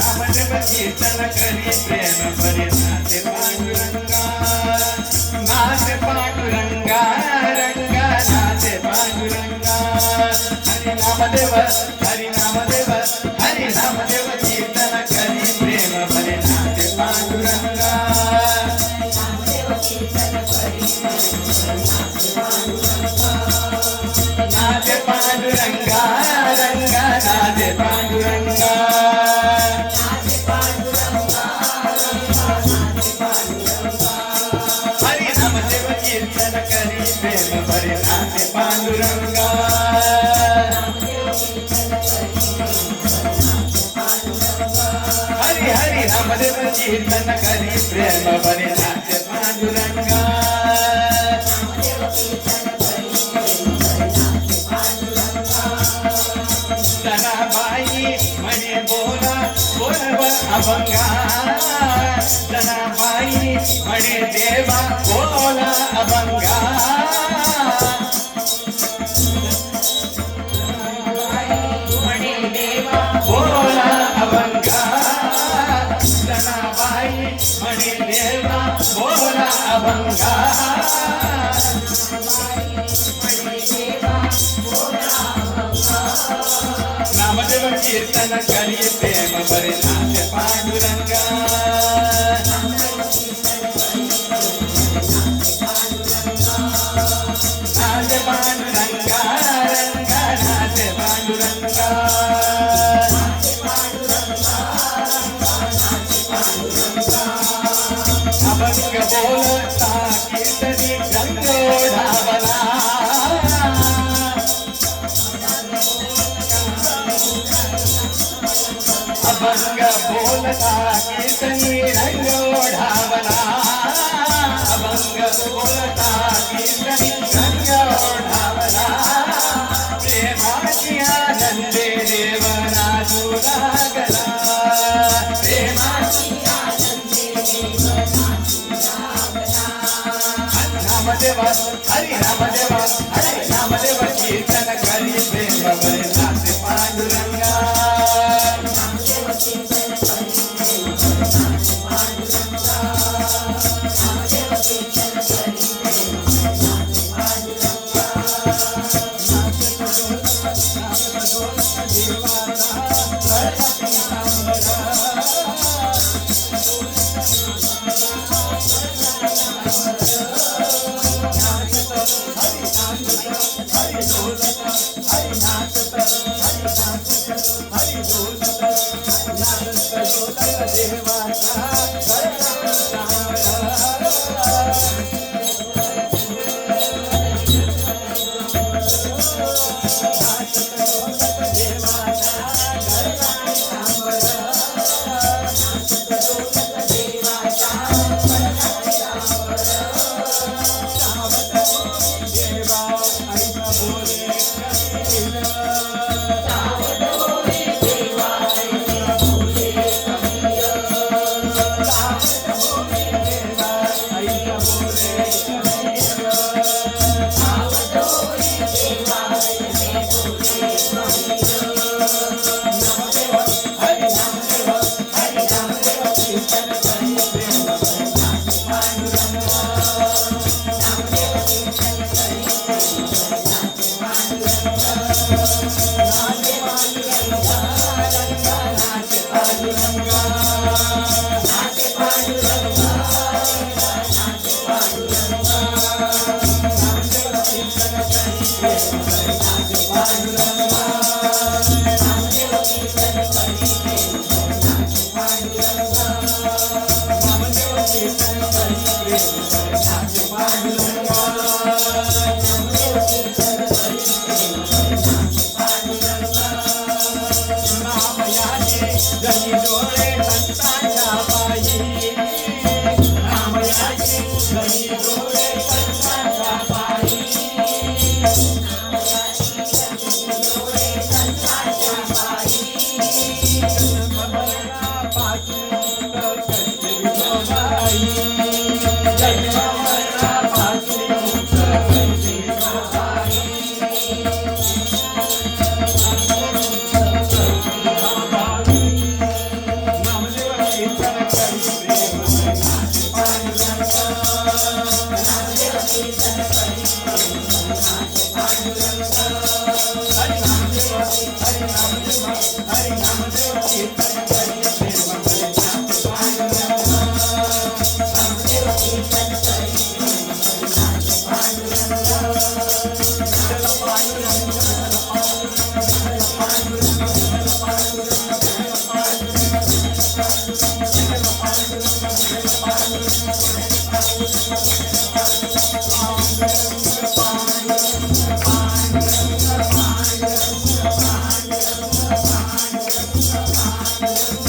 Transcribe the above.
नामदेव कीर्तन करी प्रेम भरे नाचे पांडुरंगा नाचे पांडुरंगा रंगा नाचे पांडुरंगा हरि नामदेव कीर्तन करी प्रेम भरे नाचे पांडुरंगा नाचे पांडुरंगा रंगा नाचे पांडुरंगा हरि नामदेव कीर्तन करी प्रेम भरे नाचे पांडुरंगा हरि नामदेव कीर्तन करी प्रेम भरे नाचे पांडुरंगा जनाबाई म्हणे बोला बोलव अभंगा जनाबाई म्हणे देवा बोला अभंगा म्हणे देवा बोला अभंगा जनाबाई म्हणे देवा बोला अभंगा नामदेव कीर्तन करी प्रेम भरे नाचे पांडुरंगा नाचे पांडुरंगा रंगा नाचे पांडुरंगा अभंग बोलता कीर्तनी रंग ओढावला अभंग बोलता कीर्तनी रंग ओढावला अभंग बोलता कीर्तनी रंग ओढावला प्रेमाची आनंदे देवना लागला प्रेमाची आनंदे देवना नामदेवा हरि नामदेव कीर्तन करी प्रेम भरे नाचे पांडुरंगा पांडुरंग